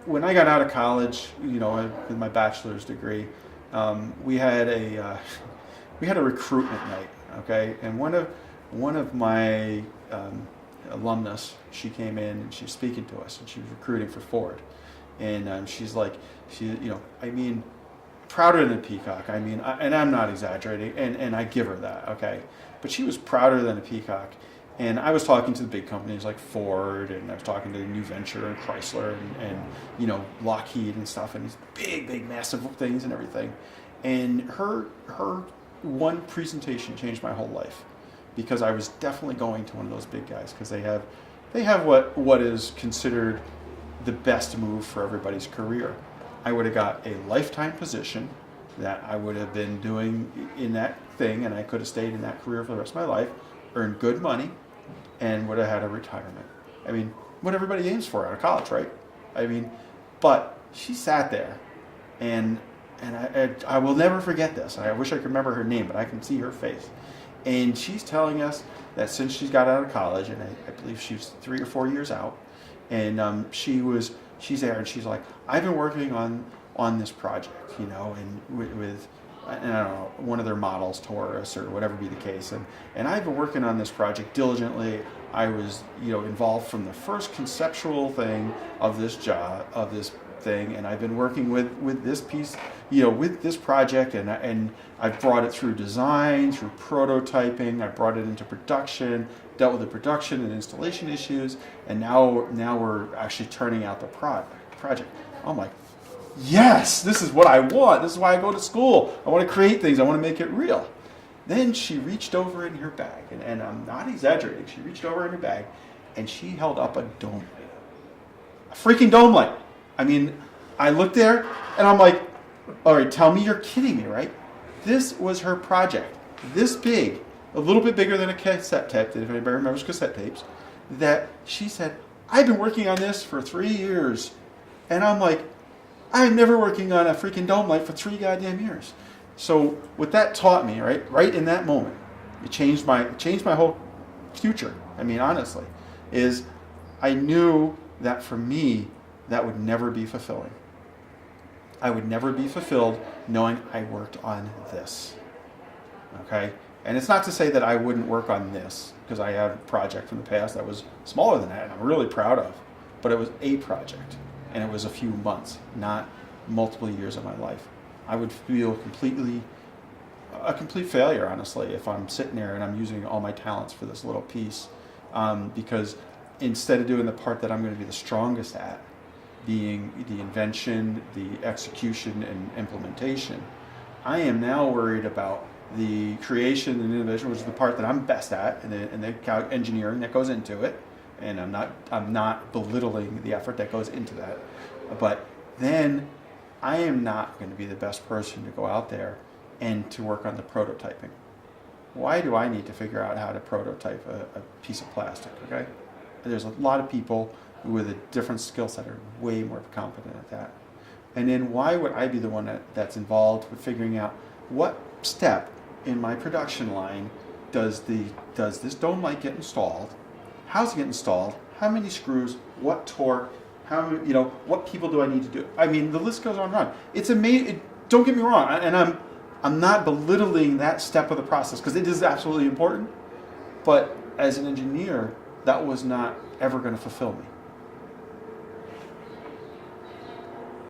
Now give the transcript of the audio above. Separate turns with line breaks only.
when I got out of college, with my bachelor's degree, we had a we had a recruitment night. Okay, and one of my alumnus, she came in and she was speaking to us, and she was recruiting for Ford, and she's like, I mean, prouder than a peacock. I mean, and I'm not exaggerating, and I give her that, okay? But she was prouder than a peacock. And I was talking to the big companies like Ford, and I was talking to New Venture and Chrysler and Lockheed and stuff, and these big, massive things and everything. And her one presentation changed my whole life, because I was definitely going to one of those big guys, because they have what is considered the best move for everybody's career. I would have got a lifetime position that I would have been doing in that thing, and I could have stayed in that career for the rest of my life, earned good money, and would have had a retirement. I mean, what everybody aims for out of college, right? I mean, but she sat there, and I will never forget this. I wish I could remember her name, but I can see her face. And she's telling us that since she's got out of college, and I believe she was 3 or 4 years out, and she's there, and she's like, I've been working on this project, and with and I don't know, one of their models, Taurus or whatever be the case, and I've been working on this project diligently. I was involved from the first conceptual thing of this job, of this thing, and I've been working with this piece, with this project, and I've brought it through design, through prototyping, I brought it into production, dealt with the production and installation issues, and now we're actually turning out the project. I'm like, yes, this is what I want. This is why I go to school. I want to create things. I want to make it real. Then she reached over in her bag, and I'm not exaggerating. She reached over in her bag, and she held up a dome light. A freaking dome light. I mean, I looked there, and I'm like, all right, tell me you're kidding me, right? This was her project. This big, a little bit bigger than a cassette tape, if anybody remembers cassette tapes, that she said, I've been working on this for 3 years. And I'm like, I'm never working on a freaking dome light for 3 goddamn years. So what that taught me, right in that moment, it changed my whole future. I mean, honestly, is I knew that for me, that would never be fulfilling. I would never be fulfilled knowing I worked on this. Okay? And it's not to say that I wouldn't work on this, because I have a project from the past that was smaller than that, and I'm really proud of. But it was a project, and it was a few months, not multiple years of my life. I would feel a complete failure, honestly, if I'm sitting there and I'm using all my talents for this little piece, because instead of doing the part that I'm going to be the strongest at, being the invention, the execution, and implementation, I am now worried about the creation and innovation, which is the part that I'm best at, and the engineering that goes into it. And I'm not belittling the effort that goes into that, but then I am not going to be the best person to go out there and to work on the prototyping. Why do I need to figure out how to prototype a piece of plastic? Okay, there's a lot of people with a different skill set are way more competent at that. And then why would I be the one that's involved with figuring out what step in my production line does this dome light get installed? How's it get installed? How many screws? What torque? What people do I need to do? I mean, the list goes on and on. It's amazing. Don't get me wrong, and I'm not belittling that step of the process, because it is absolutely important. But as an engineer, that was not ever going to fulfill me.